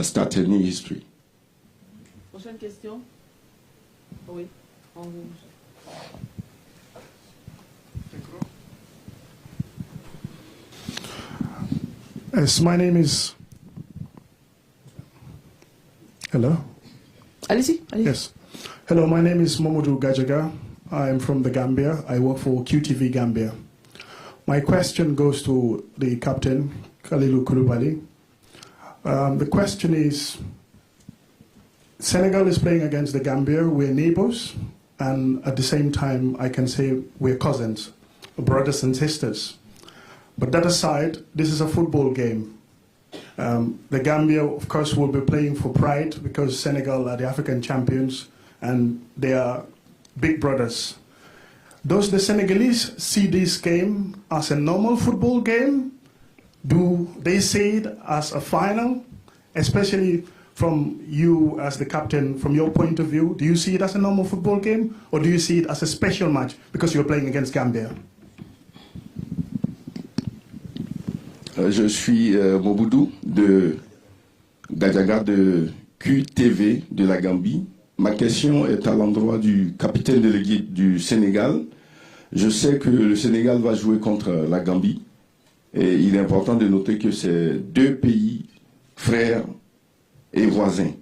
start a new history. Prochaine question. Oui, en rouge. Yes, my name is... Hello? Allez-y. Yes. Hello, my name is Momodu Gajaga. I'm from the Gambia. I work for QTV Gambia. My question goes to the captain, Kalilu Koulibaly. The question is, Senegal is playing against the Gambia. We're neighbors, and at the same time, I can say we're cousins, brothers and sisters. But that aside, this is a football game. The Gambia, of course, will be playing for pride because Senegal are the African champions and they are big brothers. Does the Senegalese see this game as a normal football game? Do they see it as a final? Especially from you as the captain, from your point of view, do you see it as a normal football game or do you see it as a special match because you're playing against Gambia? Je suis Moboudou de Gadjaga de QTV de la Gambie. Ma question est à l'endroit du capitaine délégué du Sénégal. Je sais que le Sénégal va jouer contre la Gambie et il est important de noter que c'est deux pays frères et voisins.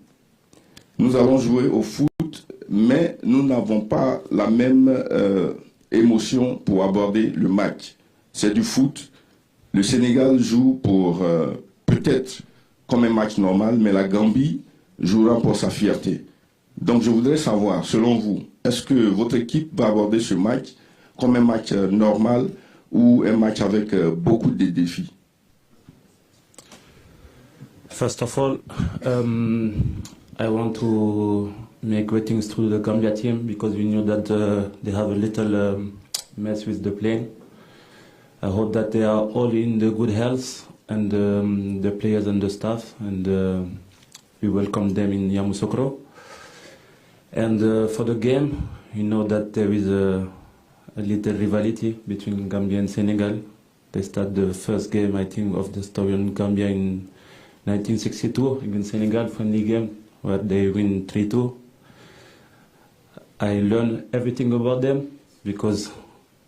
Nous allons jouer au foot, mais nous n'avons pas la même émotion pour aborder le match. C'est du foot. Le Sénégal joue pour peut-être comme un match normal, mais la Gambie jouera pour sa fierté. Donc je voudrais savoir, selon vous, est-ce que votre équipe va aborder ce match comme un match normal ou un match avec beaucoup de défis? First of all, I want to make greetings to the Gambia team because we knew that they have a little mess with the plane. I hope that they are all in the good health and the players and the staff, and we welcome them in Yamoussoukro. And for the game, you know that there is a little rivalry between Gambia and Senegal. They start the first game, I think, of the story in Gambia in 1962 against Senegal, friendly game, where they win 3-2. I learned everything about them because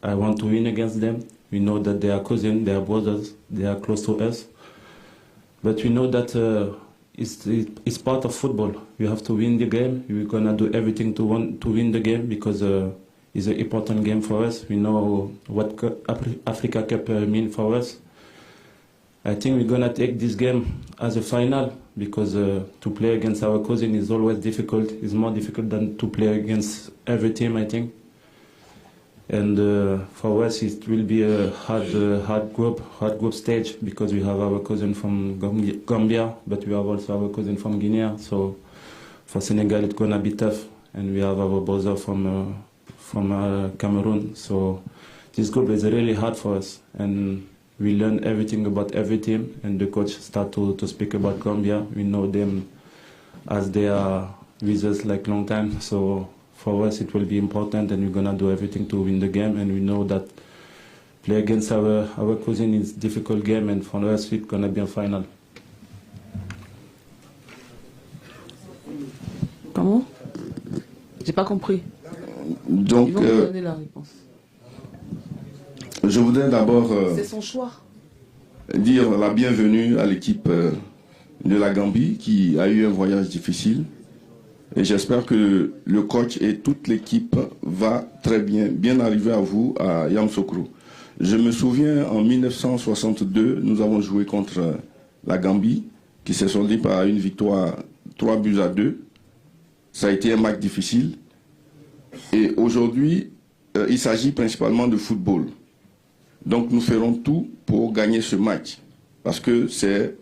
I want to win against them. We know that they are cousins, they are brothers, they are close to us. But we know that it's part of football. You have to win the game. We're going to do everything to win the game because it's an important game for us. We know what Africa Cup means for us. I think we're going to take this game as a final because to play against our cousin is always difficult. It's more difficult than to play against every team, I think. And for us, it will be a hard group stage because we have our cousin from Gambia, but we have also our cousin from Guinea. So for Senegal, it's gonna be tough, and we have our brother from Cameroon. So this group is really hard for us, and we learn everything about every team. And the coach start to speak about Gambia. We know them as they are with us like long time. So for us, it will be important, and we're gonna do everything to win the game. And we know that play against our cousin is a difficult game, and for us, it's gonna be a final. Comment? J'ai pas compris. Donc, Ils vont me donner la réponse. Je voudrais d'abord C'est son choix. dire la bienvenue à l'équipe de la Gambie qui a eu un voyage difficile. Et j'espère que le coach et toute l'équipe va très bien arriver à vous à Yamoussoukro. Je me souviens en 1962, nous avons joué contre la Gambie qui s'est soldée par une victoire 3-2. Ça a été un match difficile. Et aujourd'hui, il s'agit principalement de football. Donc nous ferons tout pour gagner ce match. Parce que c'est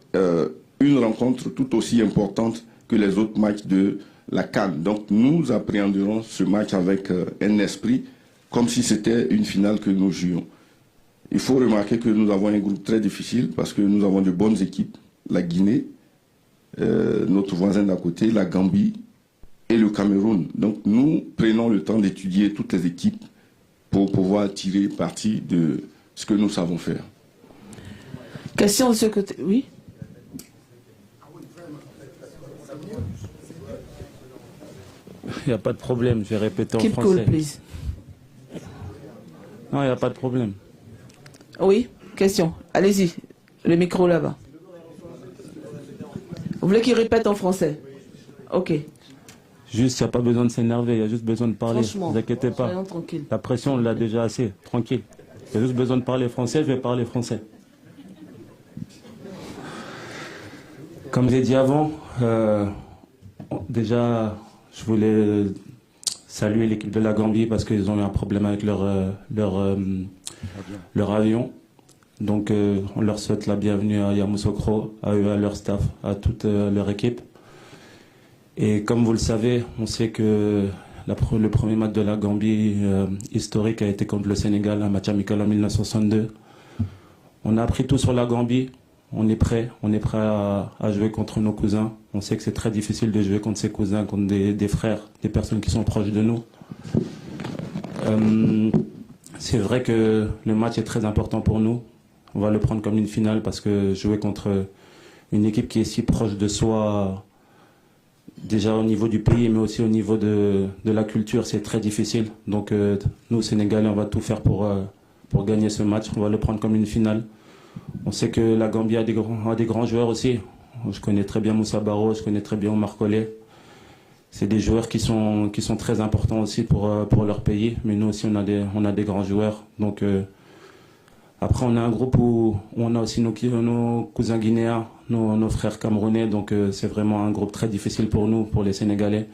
une rencontre tout aussi importante que les autres matchs de la CAN. Donc nous appréhenderons ce match avec un esprit comme si c'était une finale que nous jouions. Il faut remarquer que nous avons un groupe très difficile parce que nous avons de bonnes équipes. La Guinée, notre voisin d'à côté, la Gambie et le Cameroun. Donc nous prenons le temps d'étudier toutes les équipes pour pouvoir tirer parti de ce que nous savons faire. Question de ce côté, oui. Il n'y a pas de problème, je vais répéter en Keep français. cool, please. Non, il n'y a pas de problème. Oui, question. Allez-y. Le micro là-bas. Vous voulez qu'il répète en français? Ok. Juste, il n'y a pas besoin de s'énerver, il y a juste besoin de parler. Ne Franchement, vous inquiétez pas. soyons tranquilles. La pression, on l'a déjà assez. Tranquille. Il y a juste besoin de parler français, je vais parler français. Comme j'ai dit avant, déjà, je voulais saluer l'équipe de la Gambie parce qu'ils ont eu un problème avec leur avion. Donc, on leur souhaite la bienvenue à Yamoussoukro, à eux, à leur staff, à toute leur équipe. Et comme vous le savez, on sait que le premier match de la Gambie historique a été contre le Sénégal, un match amical en 1962. On a appris tout sur la Gambie. On est prêt à jouer contre nos cousins. On sait que c'est très difficile de jouer contre ses cousins, contre des frères, des personnes qui sont proches de nous. C'est vrai que le match est très important pour nous. On va le prendre comme une finale parce que jouer contre une équipe qui est si proche de soi, déjà au niveau du pays, mais aussi au niveau de la culture, c'est très difficile. Donc nous, Sénégalais, on va tout faire pour gagner ce match. On va le prendre comme une finale. On sait que la Gambie a des grands joueurs aussi. Je connais très bien Moussa Barrow, je connais très bien Omar Colley. C'est des joueurs qui sont très importants aussi pour leur pays. Mais nous aussi, on a des grands joueurs. Donc après, on a un groupe où on a aussi nos cousins guinéens, nos frères camerounais. Donc c'est vraiment un groupe très difficile pour nous, pour les Sénégalais.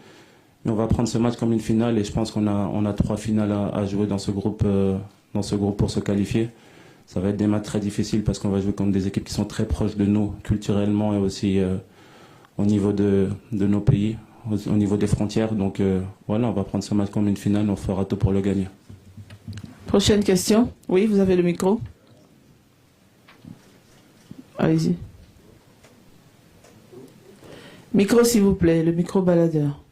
Mais on va prendre ce match comme une finale et je pense qu'on a 3 finales à jouer dans ce groupe pour se qualifier. Ça va être des matchs très difficiles parce qu'on va jouer contre des équipes qui sont très proches de nous culturellement et aussi au niveau de nos pays, au niveau des frontières. Donc voilà, on va prendre ce match comme une finale, on fera tout pour le gagner. Prochaine question. Oui, vous avez le micro. Allez-y. Micro, s'il vous plaît, le micro baladeur.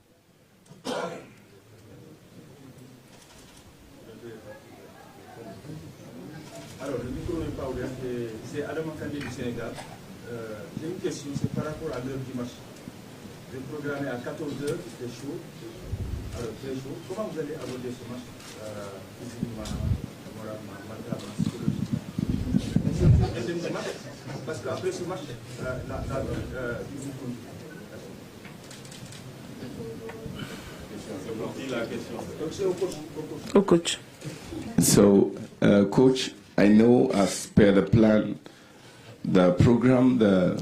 Alors, le micro n'est pas ouvert, c'est Adam Kandé du Sénégal. J'ai une question, c'est par rapport à l'heure du match. J'ai programmé à 14h, c'est chaud. Alors, très chaud. Comment vous allez aborder ce match physiquement, moralement, mentalement, psychologiquement? Parce qu'après ce match, ils vont conduire. Donc, c'est au coach. Au coach. So, Coach, I know as per the plan, the program, the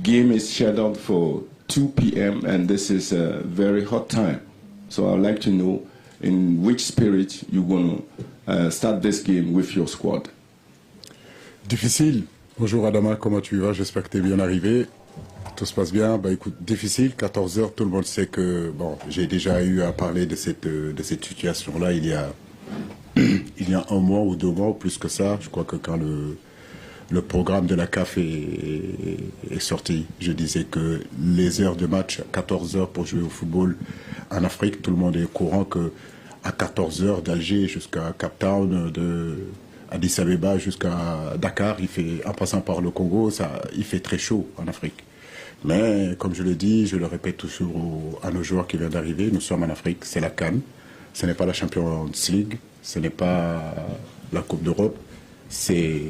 game is scheduled for 2 p.m. and this is a very hot time. So I'd like to know in which spirit you're going to start this game with your squad. Difficile. Bonjour Adama, comment tu vas? J'espère que tu es bien arrivé. Tout se passe bien. Bah écoute, difficile, 14h, tout le monde sait que, bon, j'ai déjà eu à parler de cette situation-là il y a 1 mois ou 2 mois, plus que ça. Je crois que quand le programme de la CAF est sorti, je disais que les heures de match, 14h pour jouer au football en Afrique, tout le monde est au courant que à 14h d'Alger jusqu'à Cape Town, de Addis Abeba jusqu'à Dakar, en passant par le Congo, il fait très chaud en Afrique. Mais comme je le dis, je le répète toujours à nos joueurs qui viennent d'arriver, nous sommes en Afrique, c'est la CAN, ce n'est pas la Champions League, ce n'est pas la Coupe d'Europe, c'est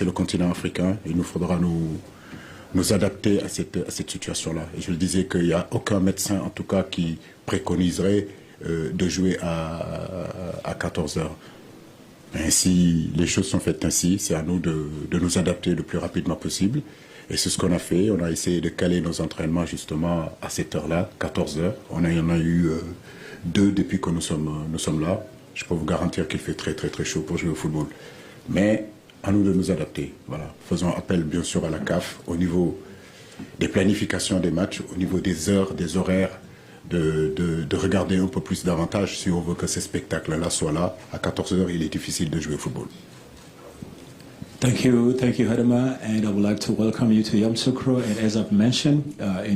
le continent africain. Il nous faudra nous adapter à cette situation-là. Et je le disais qu'il n'y a aucun médecin, en tout cas, qui préconiserait de jouer à 14h. Mais si les choses sont faites ainsi, c'est à nous de nous adapter le plus rapidement possible. Et c'est ce qu'on a fait. On a essayé de caler nos entraînements justement à cette heure-là, 14h. On en a eu 2 depuis que nous sommes là. Je peux vous garantir qu'il fait très très très chaud pour jouer au football. Mais à nous de nous adapter. Voilà. Faisons appel bien sûr à la CAF au niveau des planifications des matchs, au niveau des heures, des horaires, de regarder un peu plus davantage si on veut que ces spectacles-là soient là. À 14h, il est difficile de jouer au football. Thank you, Hadama, and I would like to welcome you to Yamoussoukro. And as I've mentioned, in